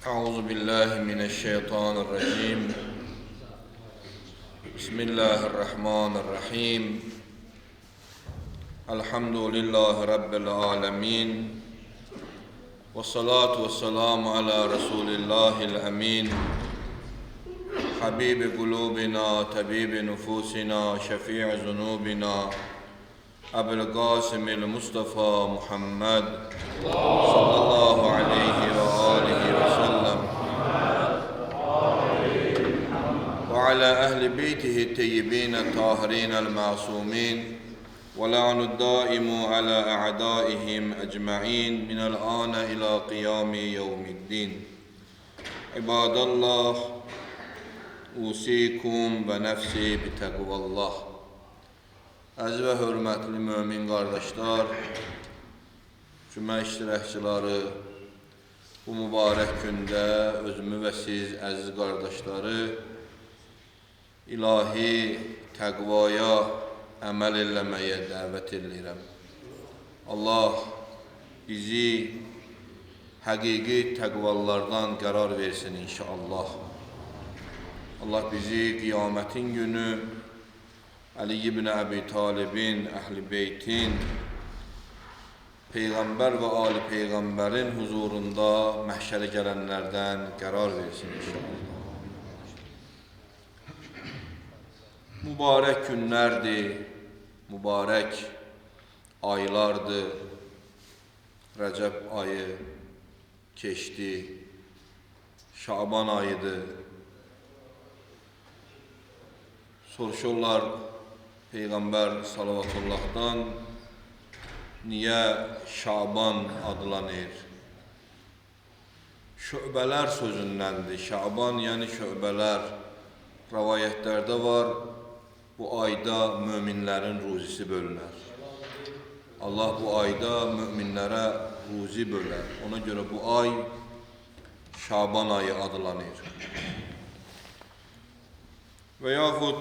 أعوذ بالله من الشيطان الرجيم. بسم الله الرحمن الرحيم. الحمد لله رب العالمين، والصلاة والسلام على رسول الله الأمين، حبيب قلوبنا، طبيب نفوسنا، شفيع ذنوبنا، أبي القاسم المصطفى محمد صلى الله عليه وآله وسلم، وعلى أهل بيته الطيبين الطاهرين المعصومين، ولعن الدائم على أعدائهم أجمعين من الآن إلى قيام يوم الدين. عباد الله، أوصيكم ونفسي بتقوى الله. Əziz və hörmətli mömin qardaşlar, cümə iştirakçıları, bu mübarək gündə özümü və siz əziz qardaşları ilahi təqvaya əməl eləməyə dəvət edirəm. Allah bizi həqiqi təqvalardan qərar versin inşallah. Allah bizi qiyamətin günü Ali ibn Abi Talibin, Əhl-i Beytin, Peyğəmbər və Ali Peyğəmbərin huzurunda məhşərə gələnlərdən qərar versin inşallah. Mübarək günlərdir, mübarək aylardır. Rəcəb ayı keçdi, Şaban ayıdır. Soruşurlar Peyğəmbər salavatullahdan, niyə Şaban adlanır? Şöbələr sözündəndir. Şaban yəni şöbələr. Rəvayətlərdə var, bu ayda möminlərin ruzisi bölünər. Allah bu ayda möminlərə ruzi bölər. Ona görə bu ay Şaban ayı adlanır. Və yaxud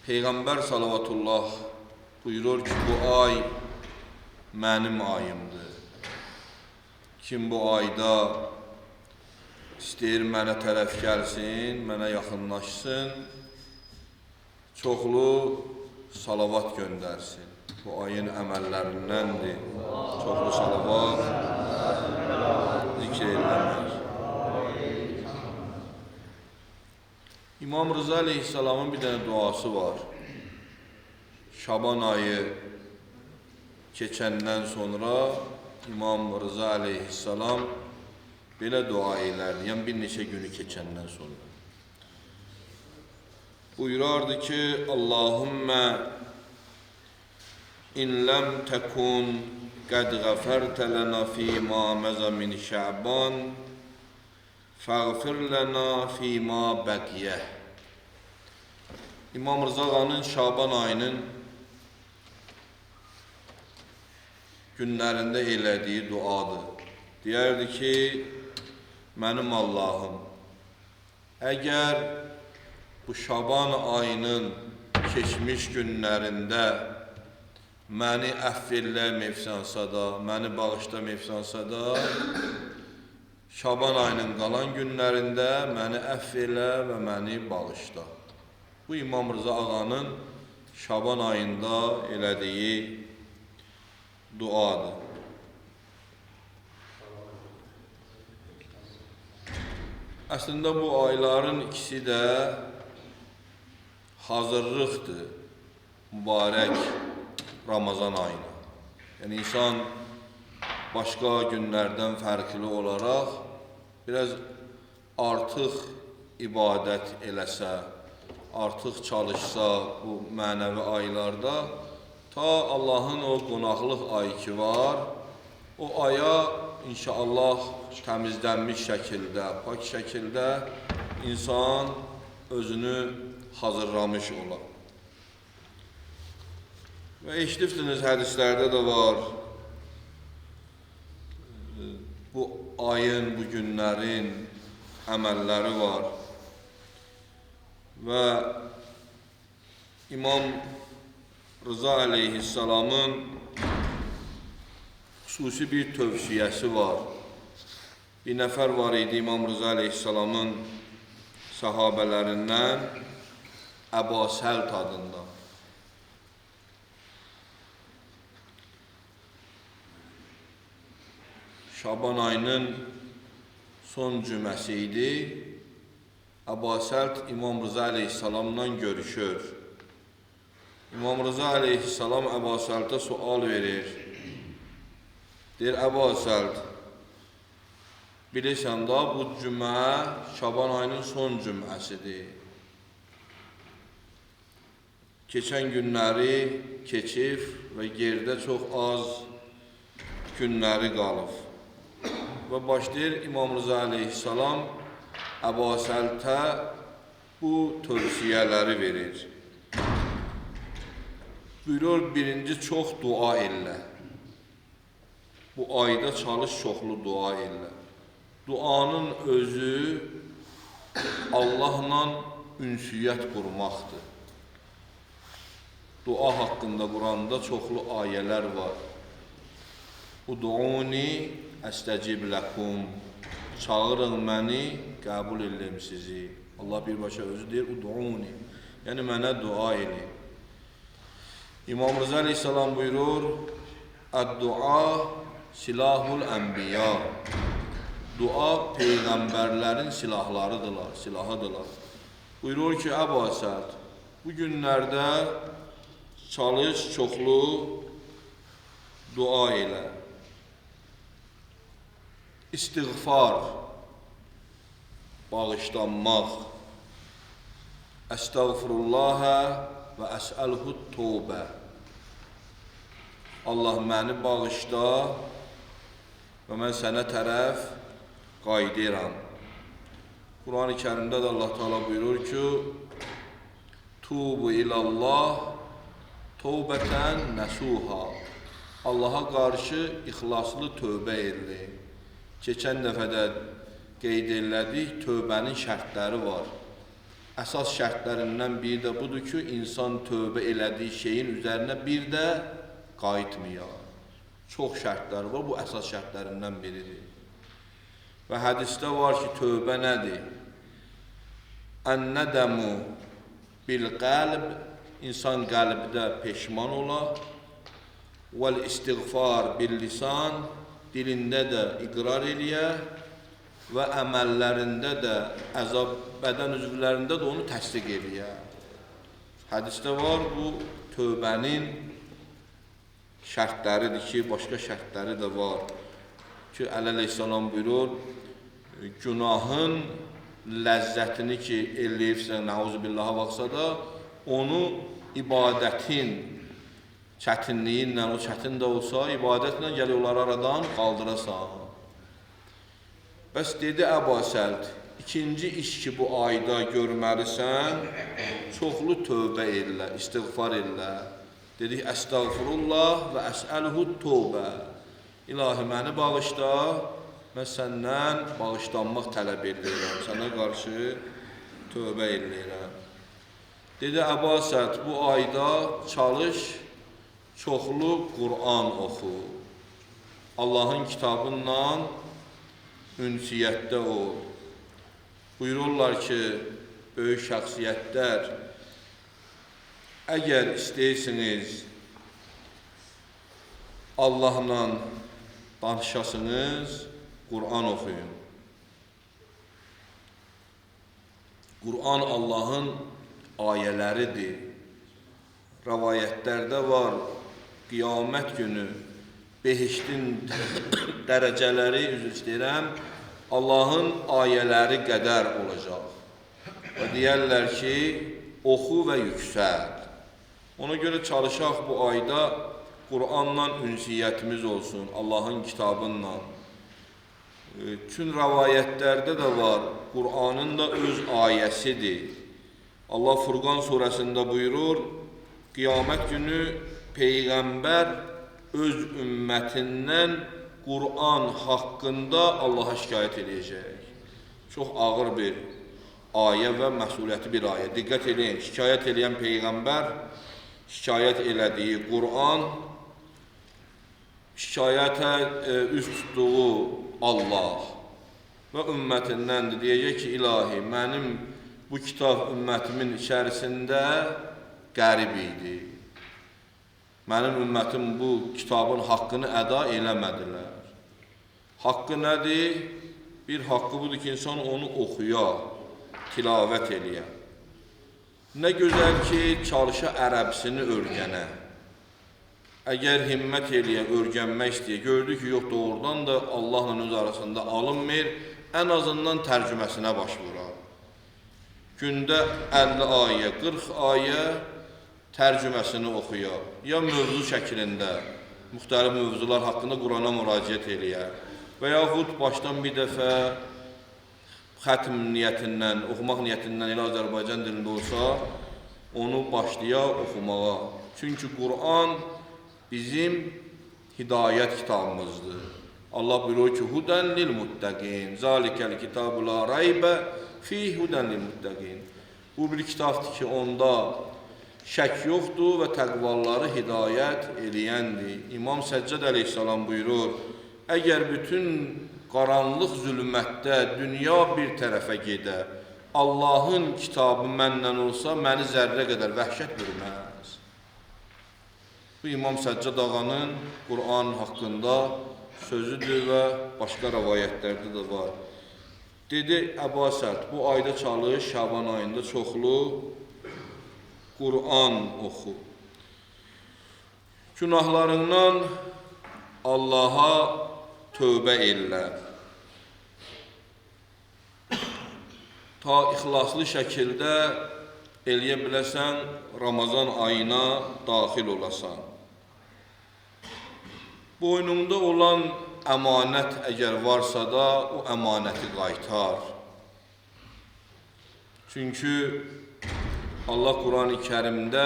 Peyğəmbər salavatullah buyurur ki, bu ay mənim ayımdır. Kim bu ayda istəyir mənə tərəf gəlsin, mənə yaxınlaşsın, çoxlu salavat göndərsin. Bu ayın əməllərindəndir. Çoxlu salavat zikr eləmək. İmam Rıza Aleyhisselamın bir dənə duası var. Şaban ayı keçəndən sonra İmam Rıza Aleyhisselam belə dua elərdi, yəni bir neçə günü keçəndən sonra. Buyurardı ki, Allahümmə in ləm təkun qəd qəfərtə lənə fīmə məzə min Şəban fəğfir lənə fīmə bəqiyə. İmam Rıza Ağanın Şaban ayının günlərində elədiyi duadır. Deyərdi ki, mənim Allahım, əgər bu Şaban ayının keçmiş günlərində məni əfv eləməyibsənsə da, məni bağışlamayıbsənsə da, Şaban ayının qalan günlərində məni əfv elə və məni bağışla. Bu İmam Rıza Ağanın Şaban ayında elədiyi duadır. Əslində bu ayların ikisi də hazırlıqdır mübarək Ramazan ayına. Yəni insan başqa günlərdən fərqli olaraq biraz artıq ibadət eləsə, artıq çalışsa bu mənəvi aylarda, ta Allahın o qonaqlıq ayı ki var, o aya inşallah təmizlənmiş şəkildə, pak şəkildə insan özünü hazırlamış olar. Və eşitdiniz hədislərdə də var, bu ayın, bu günlərin əməlləri var. Və İmam Rıza Aleyhisselamın xüsusi bir tövsiyəsi var. Bir nəfər var idi İmam Rıza Aleyhisselamın sahabələrindən Əbu Səlt adında. Şaban ayının son cüməsi idi. Əbu Səlt İmam Rıza Aleyhisselamla görüşür. İmam Rıza Aleyhisselam Əbu Səltə sual verir. Deyir, Əbu Səlt, bilirsən da bu cümə Şaban ayının son cüməsidir. Keçən günləri keçib və yerdə çox az günləri qalıb. Və başlayır İmam Rıza Aleyhisselam Əbu Səltə bu tövsiyələri verir. Buyurur, birinci çox dua elə. Bu ayda çalış çoxlu dua elə. Duanın özü Allahla ünsiyyət qurmaqdır. Dua haqqında Quranda çoxlu ayələr var. Uduuni əstəcib ləkum. Çağırın məni, qəbul edim sizi. Allah birbaşa özü deyir, uduuni. Yəni mənə dua edin. İmam Rıza Aleyhisselam buyurur, Əd-dua silahul ənbiya. Dua peyğəmbərlərin silahıdırlar. Buyurur ki, Əbu Səlt, bu günlərdə çalış çoxlu dua elə. İstiğfar, bağışlanmaq. Əstəğfirullahə və əsəlhut tövbə. Allah məni bağışla və mən sənə tərəf qayıdıram. Quran-ı Kərimdə də Allah Teala buyurur ki, Tubu ilallah tövbətən nəsuha. Allaha qarşı ixlaslı tövbə edilir. Keçən dəfədə qeyd elədik, tövbənin şərtləri var. Əsas şərtlərindən biri də budur ki, insan tövbə elədiyi şeyin üzərinə bir də qayıtmıyor. Çox şərtlər var, bu əsas şərtlərindən biridir. Və hədisdə var ki, tövbə nədir? Ən-nədəmu bil-qəlb, insan qəlbdə peşman ola. Vəl-istiğfar bil-lisan, dilində də iqrar eləyə və əməllərində də, bədən üzvlərində də onu təsdiq eləyə. Hədisdə var, bu tövbənin şərtləridir ki, başqa şərtləri də var. Ki, Əleyhisselam buyurur, günahın ləzzətini ki, eləyirsən, nəuzubillaha baxsa da, onu ibadətin çətinliyindən, o çətin də olsa, ibadətlə gəlir onları aradan qaldırasan. Bəs dedi Əbu Səlt, ikinci iş ki, bu ayda görməlisən, çoxlu tövbə elə, istiğfar elə. Dedik, əstəğfirullah və əsəlhut tövbə. İlahi, məni bağışla, mən səndən bağışlanmaq tələb edirəm, sənə qarşı tövbə edirəm. Dedi, Əbu Səlt, bu ayda çalış, çoxlu Qur'an oxu. Allahın kitabından ünsiyyətdə ol. Buyururlar ki, böyük şəxsiyyətlər, əgər istəyirsiniz Allahla danışasınız, Qur'an oxuyun. Qur'an Allahın ayələridir. Rəvayətlərdə var, qiyamət günü behiştin dərəcələri, üzr istəyirəm, Allahın ayələri qədər olacaq. Və deyərlər ki, oxu və yüksəl. Ona görə çalışaq bu ayda Qur'anla ünsiyyətimiz olsun, Allahın kitabınla. Çün rəvayətlərdə də var, Qur'anın da öz ayəsidir. Allah Furqan surəsində buyurur, qiyamət günü Peyğəmbər öz ümmətindən Qur'an haqqında Allaha şikayət edəcək. Çox ağır bir ayə və məsuliyyəti bir ayə. Diqqət edin, şikayət edən Peyğəmbər, şikayət elədiyi Qur'an, şikayətə üst tutduğu Allah. və ümmətindən deyəcək ki, ilahi, mənim bu kitab ümmətimin içərisində qərib idi. Mənim ümmətim bu kitabın haqqını əda eləmədilər. Haqqı nədir? Bir haqqı budur ki, insan onu oxuya, tilavət eləyə. Nə gözəl ki, çalışa ərəbsini öyrənə. Əgər himmət eləyə, öyrənmək istəyə, gördü ki, yox, doğrudan da Allahla öz arasında alınmır, ən azından tərcüməsinə başvura. Gündə 50 ayə, 40 ayə tərcüməsini oxuya, ya mövzu şəklində, müxtəlif mövzular haqqında Qurana müraciət eləyə və yaxud başdan bir dəfə xətm niyyətindən, oxumaq niyyətindən elə Azərbaycan dilində olsa, onu başlaya oxumağa. Çünki Quran bizim hidayət kitabımızdır. Allah buyurur ki, hudən lil muttəqin, zalikəl kitabu la raybə fi hudən lil muttəqin. Bu bir kitabdır ki, onda şək yoxdur və təqvaları hidayət eləyəndir. İmam Səccad əleyhissalam buyurur, əgər bütün qaranlıq zülmətdə dünya bir tərəfə gedə, Allahın kitabı məndən olsa, məni zərrə qədər vəhşət bürməz. Bu İmam Səccad ağanın Quran haqqında sözüdür və başqa rəvayətlərdə də var. Dedi, Əbu Əsəd, bu ayda çalış, Şaban ayında çoxlu Quran oxu. Günahlarından Allaha tövbə elə. Ta ixlaslı şəkildə eləyə biləsən, Ramazan ayına daxil olasan. Boynunda olan əmanət əgər varsa da, o əmanəti qaytar. Çünki Allah Quran-ı Kərimdə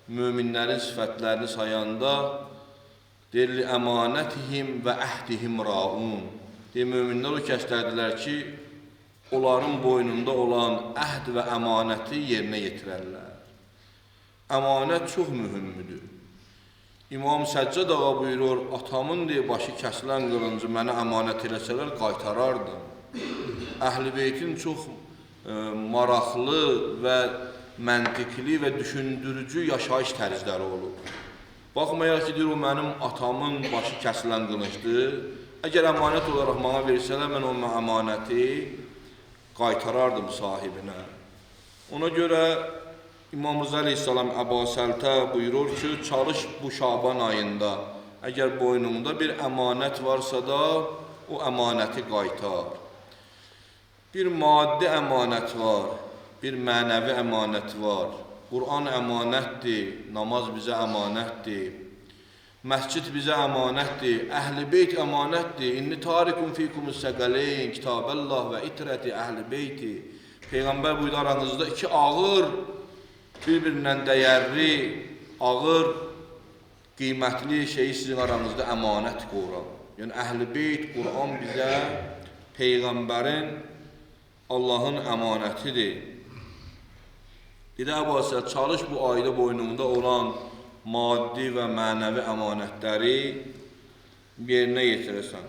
möminlərin sifətlərini sayanda deyir, əmanətihim və əhdihim raun. Deyir, möminlər o kəslərdilər ki, onların boynunda olan əhd və əmanəti yerinə yetirərlər. Əmanət çox mühümdür. İmam Səccad ağa buyurur, atamın deyir, başı kəsilən qılıncı mənə əmanət eləsələr, qaytarardım. Əhl-i Beytin çox maraqlı və məntiqli və düşündürücü yaşayış tərzləri olur. Baxmayaq ki, deyir, o mənim atamın başı kəsilən qılıncdır. Əgər əmanət olaraq mənə versələr, mən o əmanəti qaytarardım sahibinə. Ona görə İmam Rıza əleyhissalam Əbu Səltə buyurur ki, çalış bu Şaban ayında. Əgər boynunda bir əmanət varsa da, o əmanəti qaytar. Bir maddi əmanət var, bir mənəvi əmanət var. Quran əmanətdir, namaz bizə əmanətdir. Məscid bizə əmanətdir, Əhl-i Beyt əmanətdir. İnni tarikum fikumus səqələyn, Kitabəllah və itrəti Əhl-i Beyti. Peyğəmbər buyurdu, aranızda iki ağır, bir-birindən dəyərli, ağır, qiymətli şeyi sizin aranızda əmanət qoyuram. Yəni, Əhl-i Beyt, Quran bizə Peyğəmbərin, Allahın əmanətidir. Dedi, Əbu Əsəd, çalış bu ayda boynunda olan maddi və mənəvi əmanətləri yerinə yetirəsən.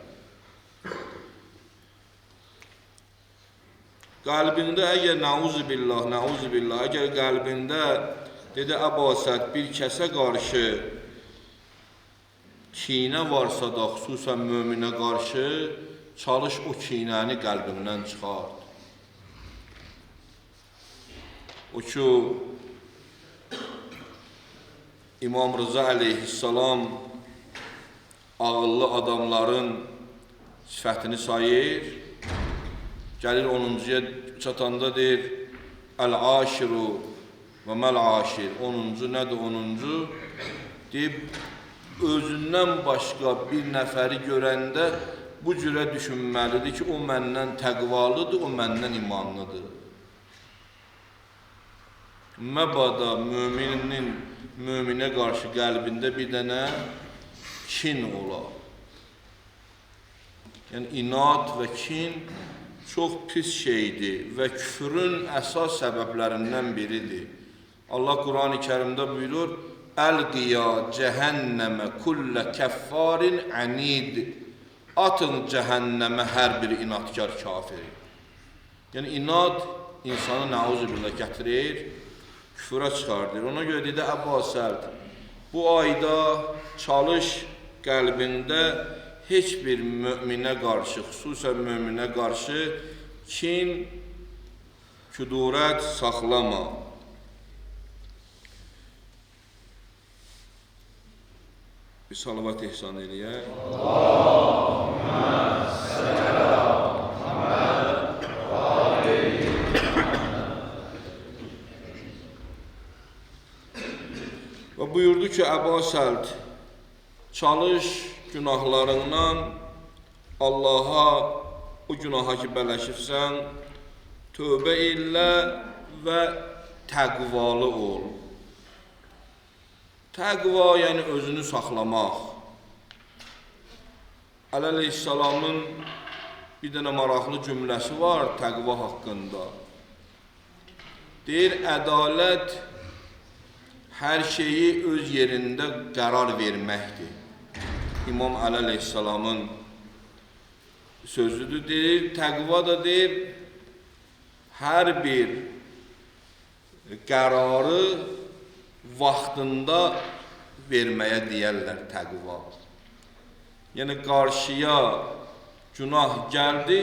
Qəlbində əgər nəuzubillah, əgər qəlbində, dedi Əbu Əsəd, bir kəsə qarşı kinə varsa da, xüsusən möminə qarşı, çalış o kinəni qəlbindən çıxart. O ki, İmam Rıza əleyhissalam ağıllı adamların sifətini sayır, gəlir 10-cuya çatanda deyir, Əl-Aşiru və Məl-Aşir, 10-cu nədir 10-cu? Deyib, özündən başqa bir nəfəri görəndə bu cürə düşünməlidir ki, o məndən təqvalıdır, o məndən imanlıdır. Məbada möminə qarşı qəlbində bir dənə kin ola. Yəni, inad və kin çox pis şeydir və küfrün əsas səbəblərindən biridir. Allah Quran-ı Kərimdə buyurur, Əl-qiya cəhənnəmə kullə kəffarin ənid. atın cəhənnəmə hər bir inatkar kafiri. Yəni inad insanı nəuzubillah gətirir, küfrə çıxardır. Ona görə dedi Abbas Səld, bu ayda çalış qəlbində heç bir möminə qarşı, xüsusən möminə qarşı kin, küdurət saxlama. Bir salavat ihsan eləyək. Allahümmə səlam və buyurdu ki, Əba Səld, çalış günahlarından Allaha, o günaha ki bələşibsən, tövbə elə və təqvalı ol. Təqva, yəni özünü saxlamaq. Əli əleyhissalamın bir dənə maraqlı cümləsi var təqva haqqında. Deyir, ədalət hər şeyi öz yerində qərar verməkdir. İmam Əli əleyhissalamın sözüdür. Deyir, təqva da deyir, hər bir qərarı vaxtında verməyə deyərlər təqva. Yəni, qarşıya günah gəldi,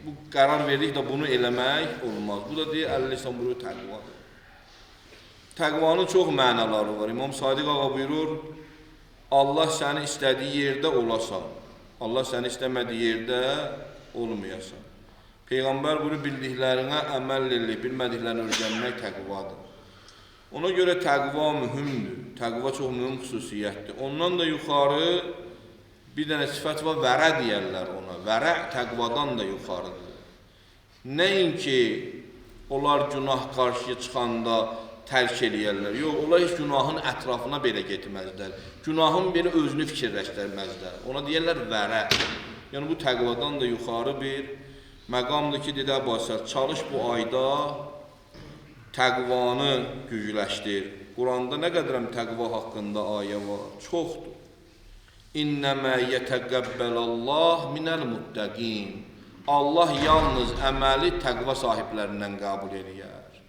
bu qərar verdik də bunu eləmək olmaz. Bu da deyir, Əli əleyhissalam buyurur, təqvadır. Təqvanın çox mənaları var. İmam Sadiq ağa buyurur, Allah səni istədiyi yerdə olasan, Allah səni istəmədiyi yerdə olmayasan. Peyğəmbər buyurur, bildiklərinə əməl eləyib, bilmədiklərini öyrənmək təqvadır. Ona görə təqva mühümdür. Təqva çox mühüm xüsusiyyətdir. Ondan da yuxarı bir dənə sifət var, vərə deyərlər ona. Vərə təqvadan da yuxarıdır. Nəinki onlar günah qarşıya çıxanda tərk eləyərlər. Yox, onlar heç günahın ətrafına belə getməzlər. Günahın belə özünü fikirləşdirməzlər. Ona deyərlər vərə. Yəni bu təqvadan da yuxarı bir məqamdır ki, dedə Əbasər, çalış bu ayda təqvanı gücləşdir. Quranda nə qədərəm təqva haqqında ayə var? Çoxdur. İnnəmə yətəqəbbələllah minəl muttəqin. Allah yalnız əməli təqva sahiblərindən qəbul eləyər.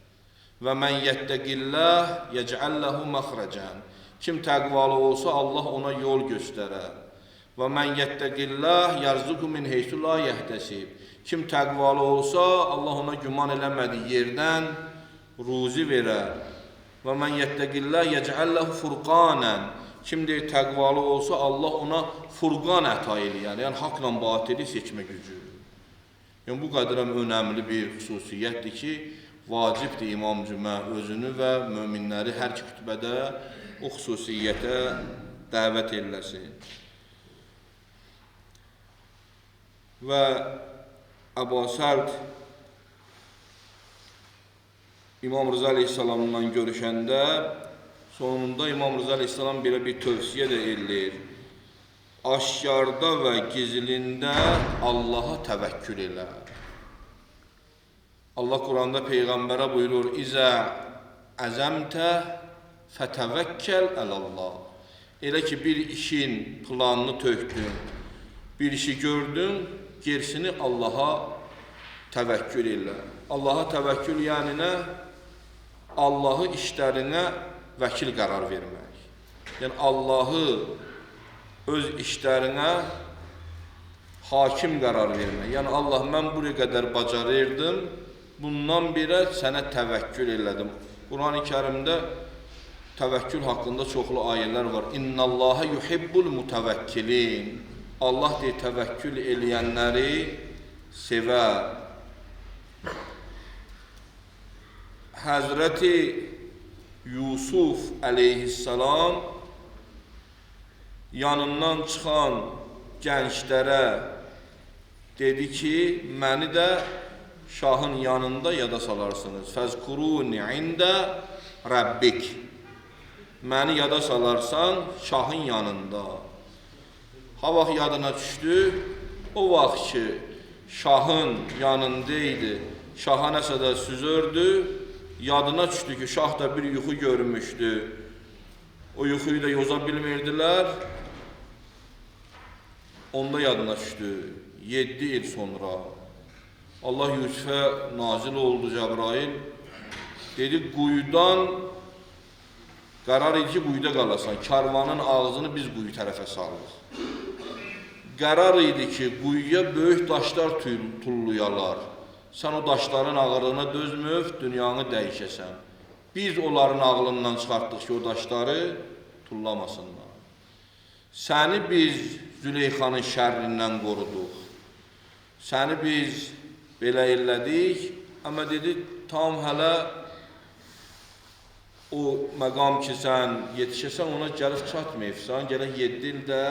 Və mən yəttəqilləh yəcəlləhu məxrəcən. Kim təqvalı olsa Allah ona yol göstərər. Və mən yəttəqilləh yərzuqu min heysu la yəhtəsib. Kim təqvalı olsa Allah ona güman eləmədiyi yerdən ruzi verər. Və mən yəttəqilləh yəcəlləhu furqanən. Kim deyir təqvalı olsa Allah ona furqan əta eləyər. Yəni haqla batili seçmə gücü. Yəni bu qədərəm önəmli bir xüsusiyyətdir ki, vacibdir İmam Cümə özünü və möminləri hər iki xütbədə o xüsusiyyətə dəvət eləsin. Və Əba Səld İmam Rıza əleyhissalamla görüşəndə sonunda İmam Rıza əleyhissalam belə bir tövsiyə də eləyir. Aşkarda və gizlində Allaha təvəkkül elə. Allah Quranda Peyğəmbərə buyurur, İzə əzəmtə fətəvəkkəl əlallah. Elə ki, bir işin planını tökdün, bir işi gördün, gerisini Allaha təvəkkül elə. Allaha təvəkkül yəni nə? Allahı işlərinə vəkil qərar vermək. Yəni, Allahı öz işlərinə hakim qərar vermək. Yəni, Allah, mən buraya qədər bacarırdım, bundan birə sənə təvəkkül elədim. Quran-ı Kərimdə təvəkkül haqqında çoxlu ayələr var. İnnəllâhə yuhibbul mutəvəkkilin. Allah deyir, təvəkkül eləyənləri sevər. Həzrəti Yusuf əleyhissalam yanından çıxan gənclərə dedi ki, məni də şahın yanında yada salarsınız. Fəzkuruni ində Rabbik. Məni yada salarsan şahın yanında. Ha vaxt yadına düşdü, o vaxt ki şahın yanındaydı, şaha nəsə də süzördü, yadına düşdü ki şah da bir yuxu görmüşdü. O yuxuyu da yoza bilmirdilər. onda yadına düşdü. 7 il sonra Allah Yusufə nazil oldu Cəbrail. Dedi, quyudan qərar idi ki, quyuda qalasan. Karvanın ağzını biz quyu tərəfə salırıq. Qərar idi ki, quyuya böyük daşlar tulluyalar. Sən o daşların ağırlığına dözmüb, dünyanı dəyişəsən. Biz onların ağlından çıxartdıq ki, o daşları tullamasınlar. Səni biz Züleyxanın şərrindən qoruduq. Səni biz belə elədik, amma dedi, tam hələ o məqam ki, sən yetişəsən, ona gəlib çatmayıbsan, gələk 7 ildə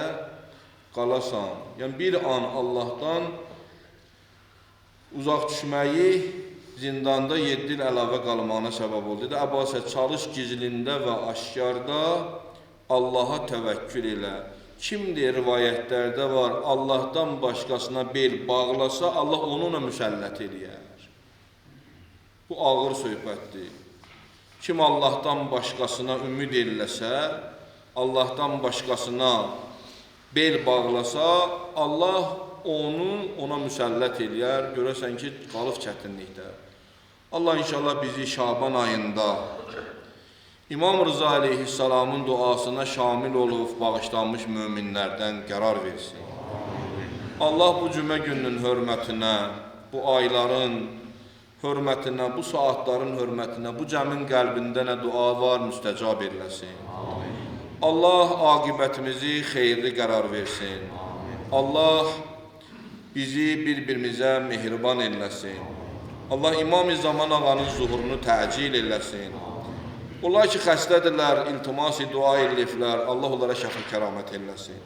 qalasan. Yəni, bir an Allahdan uzaq düşməyi zindanda 7 il əlavə qalmağına səbəb oldu. Dedi, Əbasə, çalış gizlində və aşkarda Allaha təvəkkül elə. Kimdir rivayətlərdə var, Allahdan başqasına bel bağlasa, Allah onunla müsəllət eləyər. Bu ağır söhbətdir. Kim Allahdan başqasına ümid eləsə, Allahdan başqasına bel bağlasa, Allah ona müsəllət eləyər. Görəsən ki, qalıb çətinlikdə. Allah inşallah bizi Şaban ayında İmam Rıza aleyhissalamın duasına şamil olub bağışlanmış möminlərdən qərar versin. Allah bu cümə gününün hörmətinə, bu ayların hörmətinə, bu saatların hörmətinə, bu cəmin qəlbində nə dua var, müstəcab eləsin. Allah aqibətimizi xeyirli qərar versin. Allah bizi bir-birimizə mehriban eləsin. Allah İmam-ı Zaman ağanın zuhurunu təcil eləsin. Onlar ki, xəstədirlər, iltimas-i dua eləyiblər, Allah onlara şəfa kəramət eləsin.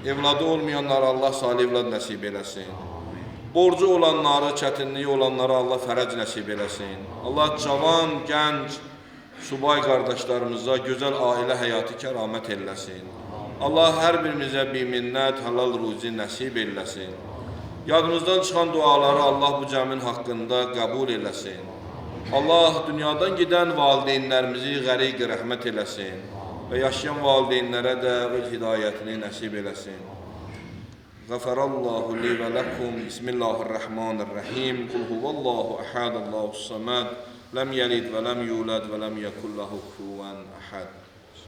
Evladı olmayanlara Allah salih evlad nəsib eləsin. Borcu olanları, çətinliyi olanlara Allah fərəc nəsib eləsin. Allah cavan, gənc, subay qardaşlarımıza gözəl ailə həyatı kəramət eləsin. Allah hər birimizə biminnət, halal ruzi nəsib eləsin. Yadımızdan çıxan duaları Allah bu cəmin haqqında qəbul eləsin. Allah dünyadan gedən valideynlərimizi qəriq rəhmət eləsin və yaşayan valideynlərə də öz hidayətini nəsib eləsin. Qəfərallahu li və ləkum. Bismillahirrahmanirrahim. Qul huvallahu əhəd, Allahu səməd, ləm yəlid və ləm yulad və ləm yəkun ləhu kufuvan əhəd.